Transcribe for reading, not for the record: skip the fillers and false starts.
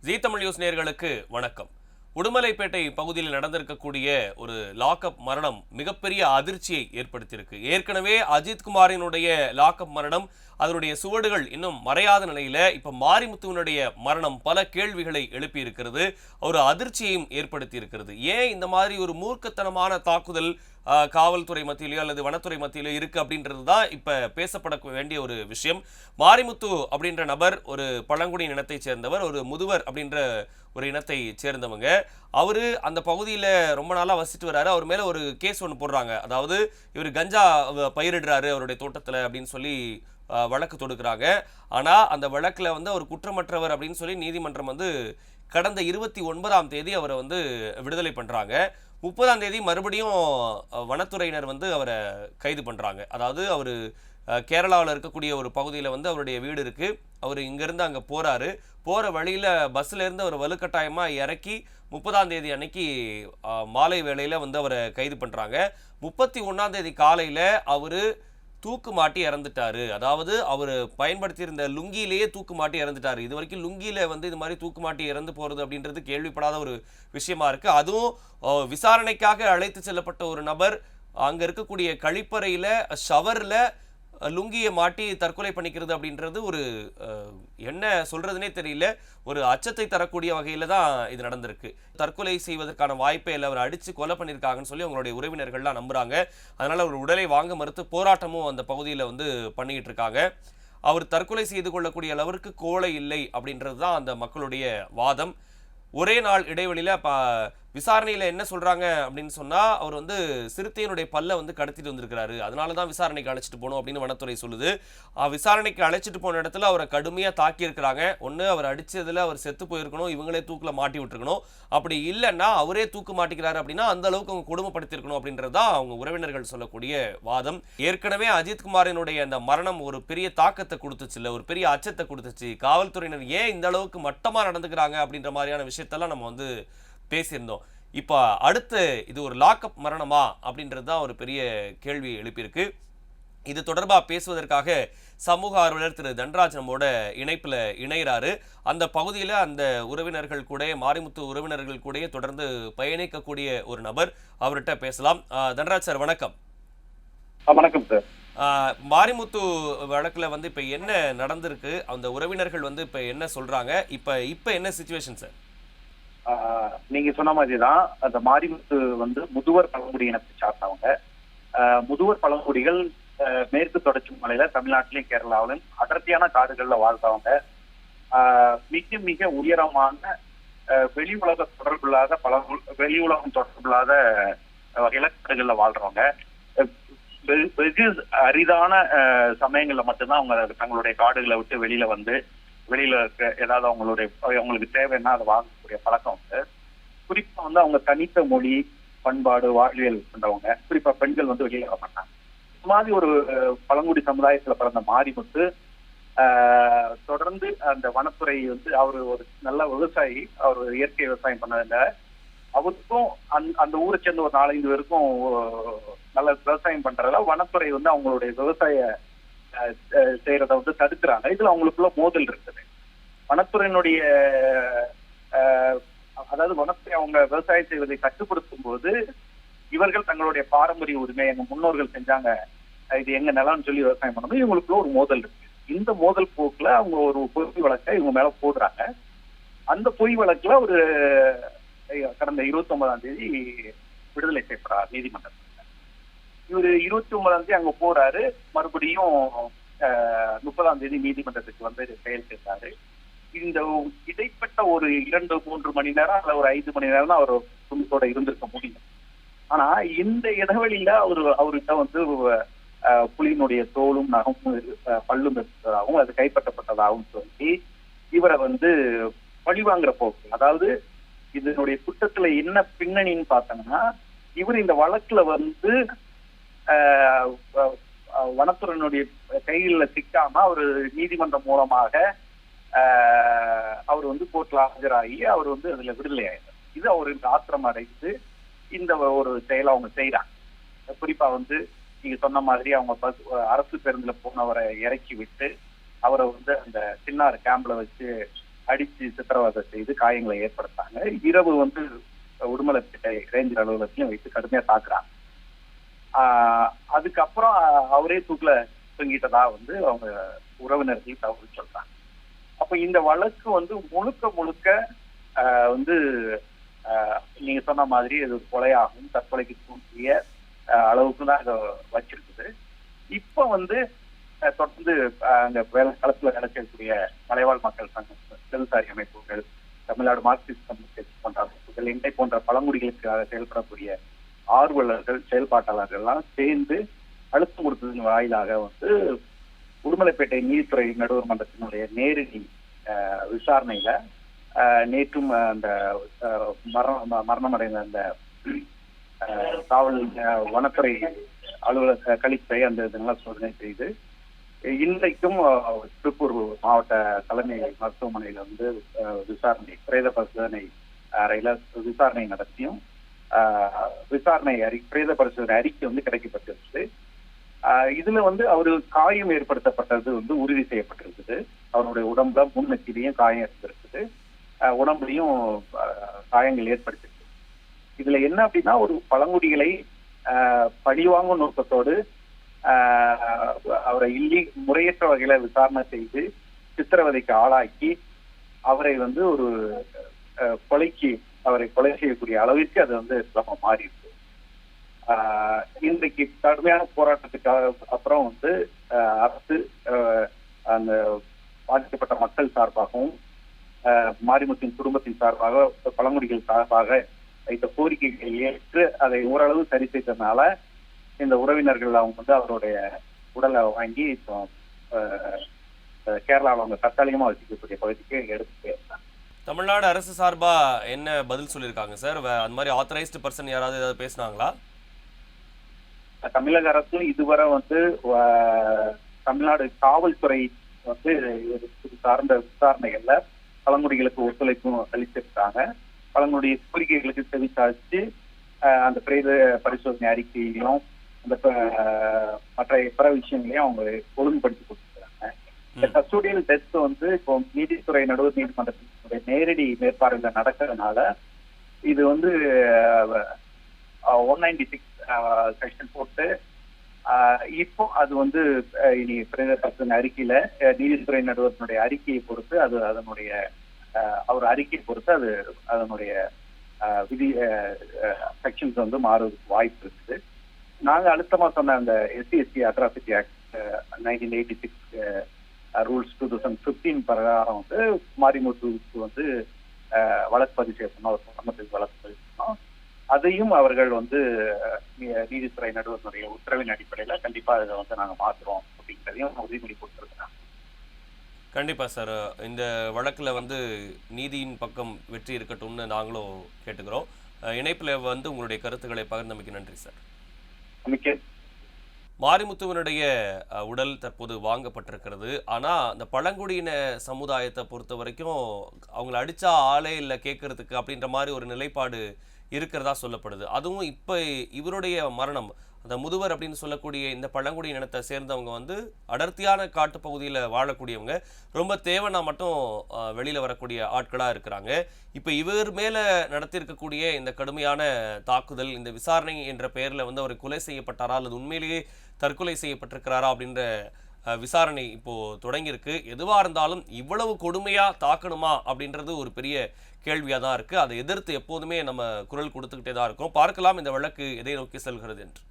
ஜீ Tamil news நேயர்களுக்கு வணக்கம். உடுமலைப்பேட்டை பகுதியில் நடந்திருக்கக்கூடிய ஒரு லாக்அப் மரணம் மிகப்பெரிய அதிர்ச்சியை ஏற்படுத்தியிருக்கு. ஏற்கனவே அஜித்குமாரினுடைய லாக்அப் மரணம் அதனுடைய சுவடுகள் இன்னும் மறையாத நிலையில இப்ப மாரிமுத்துவனுடைய மரணம் பல கேள்விகளை எழுப்பி இருக்கிறது, ஒரு அதிர்ச்சியையும் ஏற்படுத்தி இருக்கிறது. ஏன் இந்த மாதிரி ஒரு மூர்க்கத்தனமான தாக்குதல் காவல்துறை மத்தியிலோ அல்லது வனத்துறை மத்தியிலோ இருக்கு அப்படின்றது தான் இப்ப பேசப்பட வேண்டிய ஒரு விஷயம். மாரிமுத்து அப்படின்ற நபர் ஒரு பழங்குடி இனத்தை சேர்ந்தவர், ஒரு முதுவர் அப்படின்ற ஒரு இனத்தை சேர்ந்தவங்க. அவரு அந்த பகுதியில் ரொம்ப நாளாக வசிட்டு வர்றாரு. அவர் மேலே ஒரு கேஸ் ஒன்று போடுறாங்க. அதாவது இவர் கஞ்சா பயிரிடுறாரு அவருடைய தோட்டத்தில் அப்படின்னு சொல்லி வழக்கு தொடுக்கிறாங்க. ஆனால் அந்த வழக்கில் வந்து அவர் குற்றமற்றவர் அப்படின்னு சொல்லி நீதிமன்றம் வந்து கடந்த 29ஆம் தேதி அவரை வந்து விடுதலை பண்ணுறாங்க. 30ஆம் தேதி மறுபடியும் வனத்துறையினர் வந்து அவரை கைது பண்ணுறாங்க. அதாவது அவர் கேரளாவில் இருக்கக்கூடிய ஒரு பகுதியில் வந்து அவருடைய வீடு இருக்குது. அவர் இங்கேருந்து அங்கே போகிறாரு. போகிற வழியில் பஸ்ஸிலேருந்து அவர் வலுக்கட்டாயமாக இறக்கி 30ஆம் தேதி அன்னைக்கு மாலை வேளையில் வந்து அவரை கைது பண்ணுறாங்க. 31ஆம் தேதி காலையில் அவர் தூக்கு மாட்டி இறந்துட்டாரு. அதாவது அவர் பயன்படுத்தியிருந்த லுங்கியிலேயே தூக்கு மாட்டி இறந்துட்டாரு. இது வரைக்கும் லுங்கியில் வந்து இது மாதிரி தூக்கு மாட்டி இறந்து போகிறது அப்படின்றது கேள்விப்படாத ஒரு விஷயமா இருக்குது. அதுவும் விசாரணைக்காக அழைத்து செல்லப்பட்ட ஒரு நபர் அங்கே இருக்கக்கூடிய கழிப்பறையில் ஷவரில் லுங்கியை மாட்டி தற்கொலை பண்ணிக்கிறது அப்படின்றது ஒரு என்ன சொல்றதுனே தெரியல, ஒரு அச்சத்தை தரக்கூடிய வகையில தான் இது நடந்திருக்கு. தற்கொலை செய்வதற்கான வாய்ப்பை இல்லை, அவர் அடிச்சு கொலை பண்ணியிருக்காங்கன்னு சொல்லி அவங்களுடைய உறவினர்கள்லாம் நம்புறாங்க. அதனால அவர் உடலை வாங்க மறுத்து போராட்டமும் அந்த பகுதியில் வந்து பண்ணிக்கிட்டு இருக்காங்க. அவர் தற்கொலை செய்து கொள்ளக்கூடிய அளவிற்கு கோழை இல்லை அப்படின்றது தான் அந்த மக்களுடைய வாதம். ஒரே நாள் இடைவெளியில் விசாரணையில் என்ன சொல்கிறாங்க அப்படின்னு சொன்னால், அவர் வந்து சிறுத்தையினுடைய பல்லை வந்து கடத்திட்டு வந்திருக்கிறாரு, அதனால தான் விசாரணைக்கு அழைச்சிட்டு போகணும் அப்படின்னு வனத்துறை சொல்லுது. விசாரணைக்கு அழைச்சிட்டு போன இடத்துல அவரை கடுமையாக தாக்கியிருக்கிறாங்க. ஒன்று அவர் அடித்ததில் அவர் செத்து போயிருக்கணும், இவங்களே தூக்கில் மாட்டி விட்டுருக்கணும். அப்படி இல்லைன்னா அவரே தூக்கு மாட்டிக்கிறாரு அப்படின்னா அந்த அளவுக்கு அவங்க கொடுமைப்படுத்திருக்கணும் அப்படின்றது தான் அவங்க உறவினர்கள் சொல்லக்கூடிய வாதம். ஏற்கனவே அஜித்குமாரினுடைய அந்த மரணம் ஒரு பெரிய தாக்கத்தை கொடுத்துச்சு, இல்லை ஒரு பெரிய அச்சத்தை கொடுத்துச்சு. காவல்துறையினர் ஏன் இந்த அளவுக்கு மட்டமாக நடந்துக்கிறாங்க அப்படின்ற மாதிரியான விஷயத்தெல்லாம் நம்ம வந்து பேசியிருந்தோம். இப்போ அடுத்து இது ஒரு லாக்அப் மரணமா அப்படின்றது தான் ஒரு பெரிய கேள்வி எழுப்பியிருக்கு. இது தொடர்பாக பேசுவதற்காக சமூக ஆர்வலர் திரு தன்ராஜ் நம்மோட இணைப்பில் இணைகிறாரு. அந்த பகுதியில் அந்த உறவினர்கள் கூட, மாரிமுத்து உறவினர்கள் கூட தொடர்ந்து பயணிக்கக்கூடிய ஒரு நபர், அவர்கிட்ட பேசலாம். தன்ராஜ் சார் வணக்கம். வணக்கம் சார். மாரிமுத்து வழக்கில் வந்து இப்போ என்ன நடந்திருக்கு, அந்த உறவினர்கள் வந்து இப்போ என்ன சொல்றாங்க, இப்போ என்ன சிச்சுவேஷன் சார்? நீங்க சொன்ன மாதிரிதான் அந்த மாரிமுத்து வந்து முதுவர் பழங்குடி இனத்தை சார்ந்தவங்க. முதுவர் பழங்குடிகள் மேற்கு தொடர்ச்சி மலையில தமிழ்நாட்டிலையும் கேரளாவிலும் அடர்த்தியான காடுகள்ல வாழ்றவங்க. மிக மிக உயரமான வெளி உலக தொடர்பில்லாத வெளி உலகம் தொடர்பில்லாத இலக்காடுகள்ல வாழ்றவங்க. வெகு அரிதான சமயங்கள்ல மட்டும்தான் அவங்க தங்களுடைய காடுகளை விட்டு வெளியில வந்து வெளியில இருக்க ஏதாவது அவங்களுக்கு தேவைன்னா அதை வாங்கக்கூடிய பழக்கம் வந்து. குறிப்பா வந்து அவங்க தனித்த மொழி, பண்பாடு, வாழ்வியல் கொண்டவங்க. குறிப்பா பெண்கள் வந்து வெளியில வர மாட்டாங்க. இந்த மாதிரி ஒரு பழங்குடி சமுதாயத்துல பிறந்த மாரிமுத்து தொடர்ந்து அந்த வனத்துறை வந்து அவர் ஒரு நல்ல விவசாயி, அவர் இயற்கை விவசாயம் பண்ணதில்ல. அவருக்கும் அந்த ஊரை சேர்ந்த ஒரு 4-5 பேருக்கும் நல்ல விவசாயம் பண்றதுல வனத்துறை வந்து அவங்களுடைய விவசாய செய்யறத வந்து தடுக்கிறாங்க. இதுல அவங்களுக்குள்ள மோதல் இருக்குது. வனத்துறையினுடைய அதாவது வனத்துறை அவங்க விவசாயம் செய்வதை கட்டுப்படுத்தும் போது இவர்கள் தங்களுடைய பாரம்பரிய உரிமை எங்க முன்னோர்கள் செஞ்சாங்க, இது எங்க நிலம்னு சொல்லி விவசாயம் பண்ணும்போது இவங்களுக்குள்ள ஒரு மோதல் இருக்கு. இந்த மோதல் போக்குல அவங்க ஒரு பொய் வழக்கை இவங்க மேல போடுறாங்க. அந்த பொய் வழக்குல ஒரு கடந்த 29ஆம் தேதி விடுதலை செய்யப்படுறார் நீதிமன்றத்தில். இவரு 29ஆம் தேதி அங்க போறாரு, மறுபடியும் 30ஆம் தேதி நீதிமன்றத்துக்கு வந்து செயல் செய்றாரு. இந்த இடைப்பட்ட ஒரு 2-3 மணி நேரம் அல்ல ஒரு 5 மணி நேரம் தான் அவர் குடும்பத்தோட இருந்திருக்க முடியும். ஆனா இந்த இடைவெளியில அவர்கிட்ட வந்து புலியினுடைய தோலும் நகமும் பல்லும் இருந்ததாகவும் அது கைப்பற்றப்பட்டதாகவும் சொல்லி இவரை வந்து பழிவாங்குற போக்கு. அதாவது இதனுடைய குற்றத்துல என்ன பின்னணின்னு பார்த்தோம்னா, இவர் இந்த வழக்குல வந்து வனத்துறையினுடைய கைகளில் சிக்காம அவர் நீதிமன்றம் மூலமாக அவர் வந்து கோர்ட்ல ஆஜராகி அவர் வந்து அதுல விடுதலை ஆயிட்டார். இது அவருக்கு ஆத்திரம் அடைந்து இந்த ஒரு செயலை அவங்க செய்யறாங்க. குறிப்பா வந்து நீங்க சொன்ன மாதிரி அவங்க அரசு பேருந்துல போனவரை இறக்கி விட்டு அவரை வந்து அந்த சின்னார் கேம்ப்ல வச்சு அடிச்சு சித்திரவதை செய்து காயங்களை ஏற்படுத்தாங்க. இரவு வந்து உடுமலைப்பேட்டை ரேஞ்சர் அலுவலகத்திலையும் வைத்து கடுமையா தாக்குறாங்க. அதுக்கப்புறம் அவரே தூக்குல தொங்கிட்டதா வந்து அவங்க உறவினர்கள் தகவல் சொல்றாங்க. அப்ப இந்த வழக்கு வந்து முழுக்க முழுக்க வந்து நீங்க சொன்ன மாதிரி இது கொலையாகும், தற்கொலைக்கு தூண்டிய அளவுக்கு தான் இதை வச்சிருக்குது. இப்ப வந்து தொடர்ந்து அந்த களத்துல நினைச்சிருக்கக்கூடிய மலைவாழ் மக்கள் சங்கம், இடதுசாரி அமைப்புகள், தமிழ்நாடு மார்க்சிஸ்ட் கம்யூனிஸ்ட் கட்சி போன்ற அமைப்புகள், இண்டை போன்ற பழங்குடிகளுக்காக செயல்படக்கூடிய ஆர்வலர்கள், செயல்பாட்டாளர்கள் எல்லாம் சேர்ந்து அழுத்தம் கொடுத்ததன் வாயிலாக வந்து உடுமலைப்பேட்டை நீதித்துறை நடுவர் மன்றத்தினுடைய நேரடி விசாரணையில நேற்றும் அந்த மரணமடைந்த அந்த காவல் வனத்துறை அலுவலக கழிப்பறை அந்த இதெல்லாம் சோதனை செய்து இன்றைக்கும் திருப்பூர் மாவட்ட தலைமை மருத்துவமனையில வந்து விசாரணை, பிரேத பரிசோதனை அறையில விசாரணை நடத்தியும் பிரேத பரிசோதனை அறிக்கை வந்து கிடைக்கப்பட்டிருக்குது. இதுல வந்து அவரு காயம் ஏற்படுத்தப்பட்டது வந்து உறுதி செய்யப்பட்டிருக்குது. அவருடைய உடம்புல முன்னெத்திலையும் காயம் இருந்திருக்குது, உடம்புலையும் காயங்கள் ஏற்படுத்திருக்கு. இதுல என்ன அப்படின்னா, ஒரு பழங்குடிகளை பழிவாங்கும் நோக்கத்தோடு அவரை முறையற்ற வகையில விசாரணை செய்து சித்திரவதைக்கு ஆளாக்கி அவரை வந்து ஒரு அவரை கொலை செய்யக்கூடிய அளவிற்கு அது வந்து மாறி இருக்கு. இன்றைக்கு கடுமையான போராட்டத்துக்காக அப்புறம் வந்து அரசு அந்த பாதிக்கப்பட்ட மக்கள் சார்பாகவும் மாரிமுத்தின் குடும்பத்தின் சார்பாக பழங்குடிகள் சார்பாக வைத்த கோரிக்கைகளை ஏற்று அதை ஓரளவு சரி செய்ததுனால இந்த உறவினர்கள் அவங்க வந்து அவருடைய உடலை வாங்கி இப்போ கேரளாவில் அவங்க தற்காலிகமா வசிக்கக்கூடிய பகுதிக்கு எடுத்து போயிருந்தாங்க. தமிழ்நாடு அரசு சார்பா என்ன பதில் சொல்லியிருக்காங்க சார்? அந்த மாதிரி ஆத்தரைஸ்டு பர்சன் யாராவது ஏதாவது பேசினாங்களா? தமிழக அரசு இதுவரை வந்து தமிழ்நாடு காவல்துறை வந்து சார்ந்த விசாரணைகள்ல பழங்குடிகளுக்கு ஒத்துழைப்பும் அளிச்சிருக்காங்க. பழங்குடி கோரிக்கைகளுக்கு செவிசாய்ச்சு அந்த பிரேத பரிசோதனை அறிக்கையிலும் அந்த மற்ற பிற விஷயங்களையும் அவங்க ஒழுங்குபடுத்தி கொடுத்துருக்காங்க. இந்த கஸ்டோடியல் டெஸ்ட் வந்து இப்போ நீதித்துறை நடுவர் நீதிமன்றத்தினுடைய நேரடி மேற்பார்வையில நடக்கிறதுனால இது வந்து 196 செக்ஷன் போட்டு இப்போ அது வந்து இனி பிரேத பரிசோதனை அறிக்கையில நீதித்துறை நடுவர்களுடைய அறிக்கையை பொறுத்து அது அதனுடைய அவர் அறிக்கையை பொறுத்து அது அதனுடைய விதி செக்ஷன்ஸ் வந்து மாறுவதற்கு வாய்ப்பு இருக்குது. நாங்க அழுத்தமா சொன்ன அந்த SC/ST அட்ராசிட்டி ஆக்ட் 1986 ரூல்ஸ் 2015 பிரகாரம் வந்து மாரிமுத்துவுக்கு வந்து வழக்கு பதிவு செய்யணும், ஒரு சமத்துக்கு வழக்கு பதிவு செய்யணும். அதையும் அவர்கள் வந்து நீதித்துறை நடுவர்களுடைய உத்தரவின் அடிப்படையில கண்டிப்பா இதை வந்து நாங்க மாத்துறோம் அப்படிங்கிறதையும் உறுதிமொழி கொடுத்துருக்கோம். கண்டிப்பா சார். இந்த வழக்குல வந்து நீதியின் பக்கம் வெற்றி இருக்கட்டும்னு நாங்களும் கேட்டுக்கிறோம். இணைப்புல வந்து உங்களுடைய கருத்துக்களை பகிர்ந்தமைக்கு நன்றி சார். மாரிமுத்துவனுடைய உடல் தற்போது வாங்கப்பட்டிருக்கிறது. ஆனா அந்த பழங்குடியின சமுதாயத்தை பொறுத்த வரைக்கும் அவங்களை அடிச்சா ஆளே இல்லை கேட்கறதுக்கு அப்படின்ற மாதிரி ஒரு நிலைப்பாடு இருக்கிறதா சொல்லப்படுது. அதுவும் இப்ப இவருடைய மரணம், அந்த முதுவர் அப்படின்னு சொல்லக்கூடிய இந்த பழங்குடி இனத்தை சேர்ந்தவங்க வந்து அடர்த்தியான காட்டு பகுதியில் வாழக்கூடியவங்க, ரொம்ப தேவைன்னா மட்டும் வெளியில் வரக்கூடிய ஆட்களாக இருக்கிறாங்க. இப்போ இவர் மேலே நடத்தியிருக்கக்கூடிய இந்த கடுமையான தாக்குதல், இந்த விசாரணை என்ற பெயரில் வந்து அவர் கொலை செய்யப்பட்டாரா அல்லது உண்மையிலேயே தற்கொலை செய்யப்பட்டிருக்கிறாரா அப்படின்ற விசாரணை இப்போ தொடங்கியிருக்கு. எதுவாக இருந்தாலும் இவ்வளவு கொடுமையாக தாக்கணுமா அப்படின்றது ஒரு பெரிய கேள்வியாக தான் இருக்குது. அதை எதிர்த்து எப்போதுமே நம்ம குரல் கொடுத்துக்கிட்டே தான் இருக்கோம். பார்க்கலாம் இந்த வழக்கு எதை நோக்கி செல்கிறது என்று.